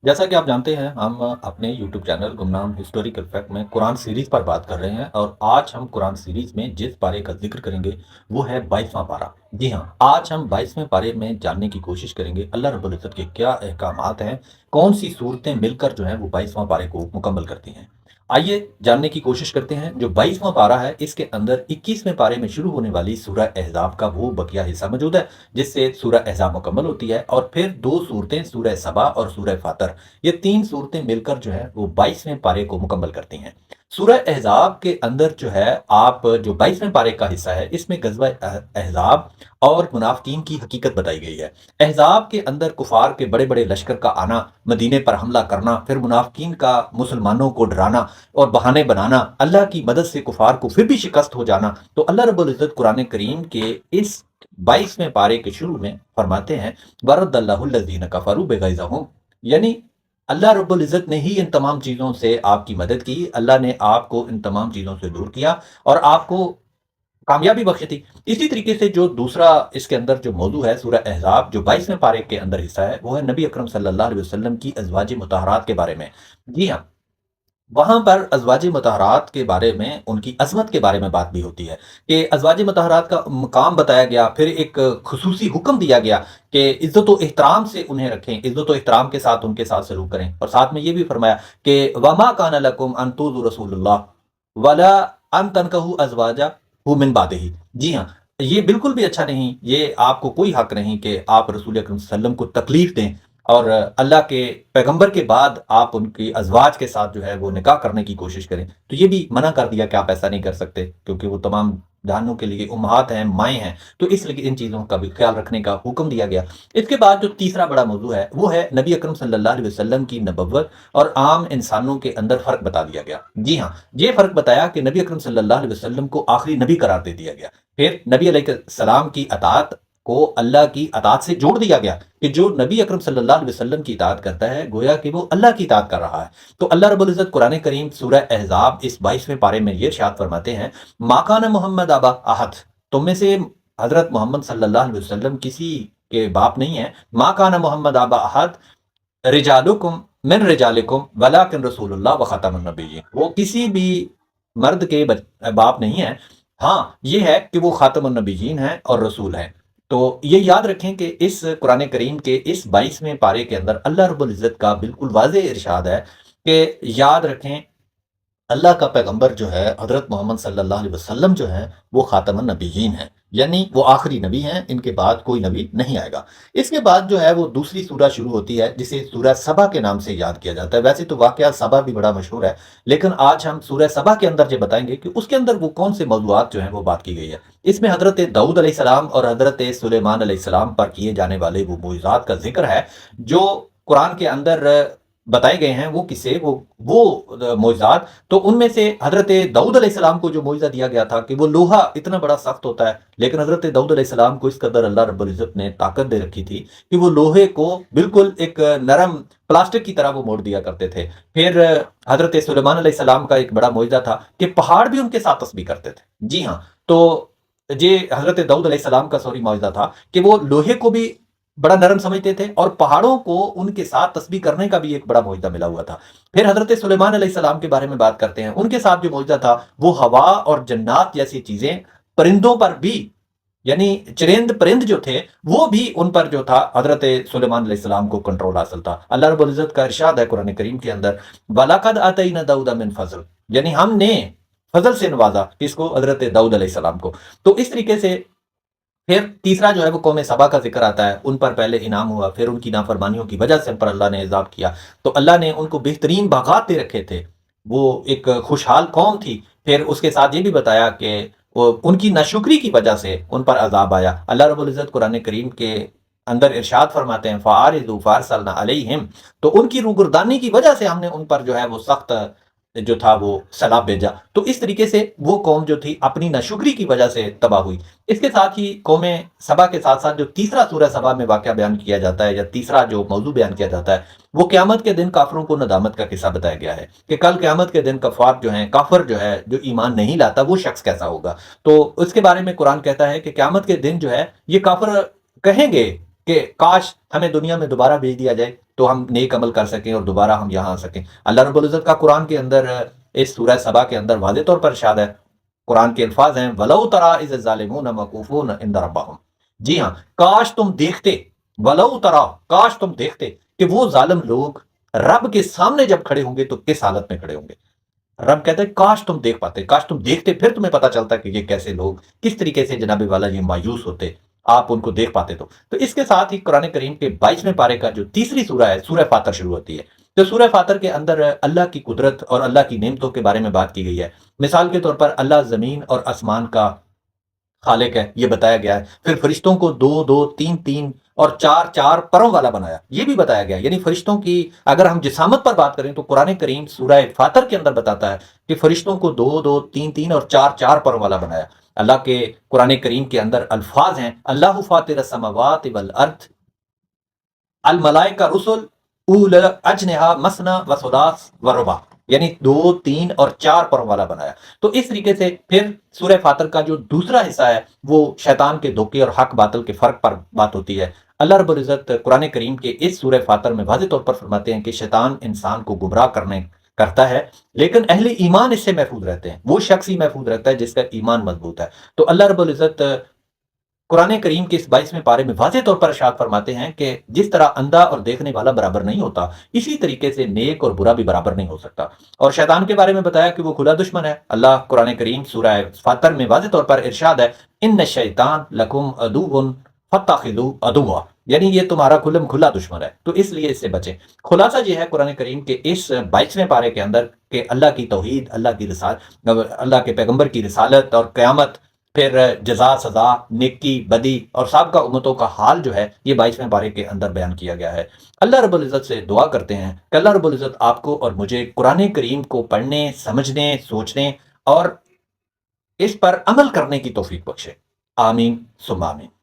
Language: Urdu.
جیسا کہ آپ جانتے ہیں ہم اپنے یوٹیوب چینل گمنام ہسٹوریکل فیکٹ میں قرآن سیریز پر بات کر رہے ہیں، اور آج ہم قرآن سیریز میں جس پارے کا ذکر کریں گے وہ ہے 22واں پارہ۔ جی ہاں، آج ہم 22ویں پارے میں جاننے کی کوشش کریں گے اللہ رب العزت کے کیا احکامات ہیں، کون سی صورتیں مل کر جو ہیں وہ 22واں پارے کو مکمل کرتی ہیں۔ آئیے جاننے کی کوشش کرتے ہیں۔ جو 22واں پارہ ہے اس کے اندر 21ویں پارے میں شروع ہونے والی سورہ احزاب کا وہ بقیہ حصہ موجود ہے جس سے سورہ احزاب مکمل ہوتی ہے، اور پھر دو صورتیں سورہ سبا اور سورہ فاتر، یہ تین صورتیں مل کر جو ہے وہ 22ویں پارے کو مکمل کرتی ہیں۔ سورہ احزاب کے اندر جو ہے آپ جو 22ویں پارے کا حصہ ہے اس میں غزوہ احزاب اور منافقین کی حقیقت بتائی گئی ہے۔ احزاب کے اندر کفار کے بڑے بڑے لشکر کا آنا، مدینے پر حملہ کرنا، پھر منافقین کا مسلمانوں کو ڈرانا اور بہانے بنانا، اللہ کی مدد سے کفار کو پھر بھی شکست ہو جانا۔ تو اللہ رب العزت قرآن کریم کے اس 22ویں پارے کے شروع میں فرماتے ہیں وَرَدَّ اللَّهُ الَّذِينَ كَفَرُوا بِغَيْظِهِمْ، یعنی اللہ رب العزت نے ہی ان تمام چیزوں سے آپ کی مدد کی، اللہ نے آپ کو ان تمام چیزوں سے دور کیا اور آپ کو کامیابی بخشی تھی۔ اسی طریقے سے جو دوسرا اس کے اندر جو موضوع ہے سورہ احزاب جو 22ویں پارے کے اندر حصہ ہے وہ ہے نبی اکرم صلی اللہ علیہ وسلم کی ازواج مطہرات کے بارے میں۔ جی ہاں، وہاں پر ازواج مطہرات کے بارے میں ان کی عظمت کے بارے میں بات بھی ہوتی ہے کہ ازواج مطہرات کا مقام بتایا گیا، پھر ایک خصوصی حکم دیا گیا کہ عزت و احترام سے انہیں رکھیں، عزت و احترام کے ساتھ ان کے ساتھ سلوک کریں، اور ساتھ میں یہ بھی فرمایا کہ وما کان لکم ان تؤذوا رسول اللہ ولا ان تنکحوا ازواجہ من بعدہ۔ جی ہاں، یہ بالکل بھی اچھا نہیں، یہ آپ کو کوئی حق نہیں کہ آپ رسول اکرم صلی اللہ علیہ وسلم کو تکلیف دیں اور اللہ کے پیغمبر کے بعد آپ ان کی ازواج کے ساتھ جو ہے وہ نکاح کرنے کی کوشش کریں۔ تو یہ بھی منع کر دیا کہ آپ ایسا نہیں کر سکتے، کیونکہ وہ تمام جہانوں کے لیے امہات ہیں، مائیں ہیں، تو اس لیے ان چیزوں کا بھی خیال رکھنے کا حکم دیا گیا۔ اس کے بعد جو تیسرا بڑا موضوع ہے وہ ہے نبی اکرم صلی اللہ علیہ وسلم کی نبوت اور عام انسانوں کے اندر فرق بتا دیا گیا۔ جی ہاں، یہ فرق بتایا کہ نبی اکرم صلی اللہ علیہ وسلم کو آخری نبی قرار دے دیا گیا، پھر نبی علیہ السلام کی اطاعت کو اللہ کی اطاعت سے جوڑ دیا گیا کہ جو نبی اکرم صلی اللہ علیہ وسلم کی اطاعت کرتا ہے گویا کہ وہ اللہ کی اطاعت کر رہا ہے۔ تو اللہ رب العزت قرآن کریم سورہ احزاب اس 22ویں پارے میں یہ ارشاد فرماتے ہیں ما کان محمد ابا احد، تم میں سے حضرت محمد صلی اللہ علیہ وسلم کسی کے باپ نہیں ہے، ما کان محمد ابا احد رجالکم من رجالکم ولکن رسول اللہ و خاتم النبیین، وہ کسی بھی مرد کے باپ نہیں ہے، ہاں یہ ہے کہ وہ خاتم النبیین ہیں اور رسول ہیں۔ تو یہ یاد رکھیں کہ اس قرآن کریم کے اس 22ویں پارے کے اندر اللہ رب العزت کا بالکل واضح ارشاد ہے کہ یاد رکھیں اللہ کا پیغمبر جو ہے حضرت محمد صلی اللہ علیہ وسلم جو ہیں وہ خاتم النبیین ہیں، یعنی وہ آخری نبی ہیں، ان کے بعد کوئی نبی نہیں آئے گا۔ اس کے بعد جو ہے وہ دوسری سورہ شروع ہوتی ہے جسے سورہ سبا کے نام سے یاد کیا جاتا ہے۔ ویسے تو واقعہ سبا بھی بڑا مشہور ہے، لیکن آج ہم سورہ سبا کے اندر یہ بتائیں گے کہ اس کے اندر وہ کون سے موضوعات جو ہیں وہ بات کی گئی ہے۔ اس میں حضرت داؤد علیہ السلام اور حضرت سلیمان علیہ السلام پر کیے جانے والے وہ معجزات کا ذکر ہے جو قرآن کے اندر بتائے گئے ہیں۔ وہ کسے وہ معجزات، تو ان میں سے حضرت داؤد علیہ السلام کو جو معجزہ دیا گیا تھا کہ وہ لوہا اتنا بڑا سخت ہوتا ہے، لیکن حضرت داؤد علیہ السلام کو اس قدر اللہ رب العزت نے طاقت دے رکھی تھی کہ وہ لوہے کو بالکل ایک نرم پلاسٹک کی طرح وہ موڑ دیا کرتے تھے۔ پھر حضرت سلیمان علیہ السلام کا ایک بڑا معجزہ تھا کہ پہاڑ بھی ان کے ساتھ تسبیح کرتے تھے۔ جی ہاں، تو یہ حضرت داؤد علیہ السلام کا معجزہ تھا کہ وہ لوہے کو بھی بڑا نرم سمجھتے تھے اور پہاڑوں کو ان کے ساتھ تسبیح کرنے کا بھی ایک بڑا معجزہ ملا ہوا تھا۔ پھر حضرت سلیمان علیہ السلام کے بارے میں بات کرتے ہیں، ان کے ساتھ جو معجزہ تھا وہ ہوا اور جنات جیسی چیزیں، پرندوں پر بھی، یعنی چرند پرند جو تھے وہ بھی ان پر جو تھا حضرت سلیمان علیہ السلام کو کنٹرول حاصل تھا۔ اللہ رب العزت کا ارشاد ہے قرآن کریم کے اندر وَلَقَدْ آتَيْنَا دَاوُدَ مِنْ فضل، یعنی ہم نے فضل سے نوازا کس کو؟ حضرت داؤد علیہ السلام کو۔ تو اس طریقے سے پھر تیسرا جو ہے وہ قوم سبا کا ذکر آتا ہے، ان پر پہلے انعام ہوا، پھر ان کی نافرمانیوں کی وجہ سے ان پر اللہ نے عذاب کیا، تو اللہ نے ان کو بہترین باغات دے رکھے تھے، وہ ایک خوشحال قوم تھی۔ پھر اس کے ساتھ یہ بھی بتایا کہ ان کی ناشکری کی وجہ سے ان پر عذاب آیا۔ اللہ رب العزت قرآن کریم کے اندر ارشاد فرماتے ہیں فَأَعْرِضُوا فَأَرْسَلْنَا عَلَيْهِمْ، تو ان کی روگردانی کی وجہ سے ہم نے ان پر جو ہے وہ سخت جو تھا وہ سیلاب بھیجا۔ تو اس طریقے سے وہ قوم جو تھی اپنی ناشکری کی وجہ سے تباہ ہوئی۔ اس کے ساتھ ہی قوم سبا کے ساتھ ساتھ جو تیسرا سورہ سبا میں واقعہ بیان کیا جاتا ہے یا تیسرا جو موضوع بیان کیا جاتا ہے وہ قیامت کے دن کافروں کو ندامت کا قصہ بتایا گیا ہے کہ کل قیامت کے دن کفار جو ہیں، کافر جو ہے جو ایمان نہیں لاتا وہ شخص کیسا ہوگا۔ تو اس کے بارے میں قرآن کہتا ہے کہ قیامت کے دن جو ہے یہ کافر کہیں گے کہ کاش ہمیں دنیا میں دوبارہ بھیج دیا جائے تو ہم نیک عمل کر سکیں اور دوبارہ ہم یہاں آ سکیں۔ اللہ رب العزت کا قرآن کے اندر اس سورہ سبا کے اندر واضح طور پر ارشاد ہے، قرآن کے الفاظ ہیں وَلَوْ تَرَىٰ إِذِ الظَّالِمُونَ مَوْقُوفُونَ عِندَ رَبِّهِمْ، جی ہاں، کاش تم دیکھتے، وَلَوْ تَرَىٰ، کاش تم دیکھتے کہ وہ ظالم لوگ رب کے سامنے جب کھڑے ہوں گے تو کس حالت میں کھڑے ہوں گے۔ رب کہتا ہے کاش تم دیکھ پاتے، کاش تم دیکھتے، پھر تمہیں پتا چلتا کہ یہ کیسے لوگ کس طریقے سے جناب والا یہ مایوس ہوتے، آپ ان کو دیکھ پاتے تو اس کے ساتھ ہی قرآن کریم کے 22ویں پارے کا جو تیسری سورہ ہے، سورہ فاتر شروع ہوتی ہے۔ تو سورہ فاتر کے اندر اللہ کی قدرت اور اللہ کی نعمتوں کے بارے میں بات کی گئی ہے۔ مثال کے طور پر اللہ زمین اور آسمان کا خالق ہے، یہ بتایا گیا ہے۔ پھر فرشتوں کو دو دو، تین تین اور چار چار پروں والا بنایا، یہ بھی بتایا گیا ہے۔ یعنی فرشتوں کی اگر ہم جسامت پر بات کریں تو قرآن کریم سورہ فاتر کے اندر بتاتا ہے کہ فرشتوں کو دو دو، تین تین اور چار چار پروں والا بنایا۔ اللہ کے قرآن کریم کے اندر الفاظ ہیں اللہ فاطر السماوات والارض الملائکہ رسل اول اجنحہ مثنی و ثلاث و رباع، یعنی دو، تین اور چار پروں والا بنایا۔ تو اس طریقے سے پھر سورہ فاتر کا جو دوسرا حصہ ہے وہ شیطان کے دھوکے اور حق باطل کے فرق پر بات ہوتی ہے۔ اللہ رب العزت قرآن کریم کے اس سورہ فاتر میں واضح طور پر فرماتے ہیں کہ شیطان انسان کو گمراہ کرتا ہے، لیکن اہل ایمان اس سے محفوظ رہتے ہیں، وہ شخص ہی محفوظ رہتا ہے جس کا ایمان مضبوط ہے۔ تو اللہ رب العزت قرآن کریم کے اس 22ویں پارے میں واضح طور پر ارشاد فرماتے ہیں کہ جس طرح اندھا اور دیکھنے والا برابر نہیں ہوتا، اسی طریقے سے نیک اور برا بھی برابر نہیں ہو سکتا۔ اور شیطان کے بارے میں بتایا کہ وہ کھلا دشمن ہے۔ اللہ قرآن کریم سورہ فاتر میں واضح طور پر ارشاد ہے ان الشیطان لکم عدو فاتخذوہ عدوا، یعنی یہ تمہارا کھلا دشمن ہے، تو اس لیے اس سے بچیں۔ خلاصہ یہ ہے قرآن کریم کے اس 22ویں پارے کے اندر کہ اللہ کی توحید، اللہ کی رسالت، اللہ کے پیغمبر کی رسالت اور قیامت، پھر جزا سزا، نیکی بدی اور سابقہ امتوں کا حال جو ہے یہ 22ویں پارے کے اندر بیان کیا گیا ہے۔ اللہ رب العزت سے دعا کرتے ہیں کہ اللہ رب العزت آپ کو اور مجھے قرآن کریم کو پڑھنے، سمجھنے، سوچنے اور اس پر عمل کرنے کی توفیق بخشے۔ آمین ثم آمین۔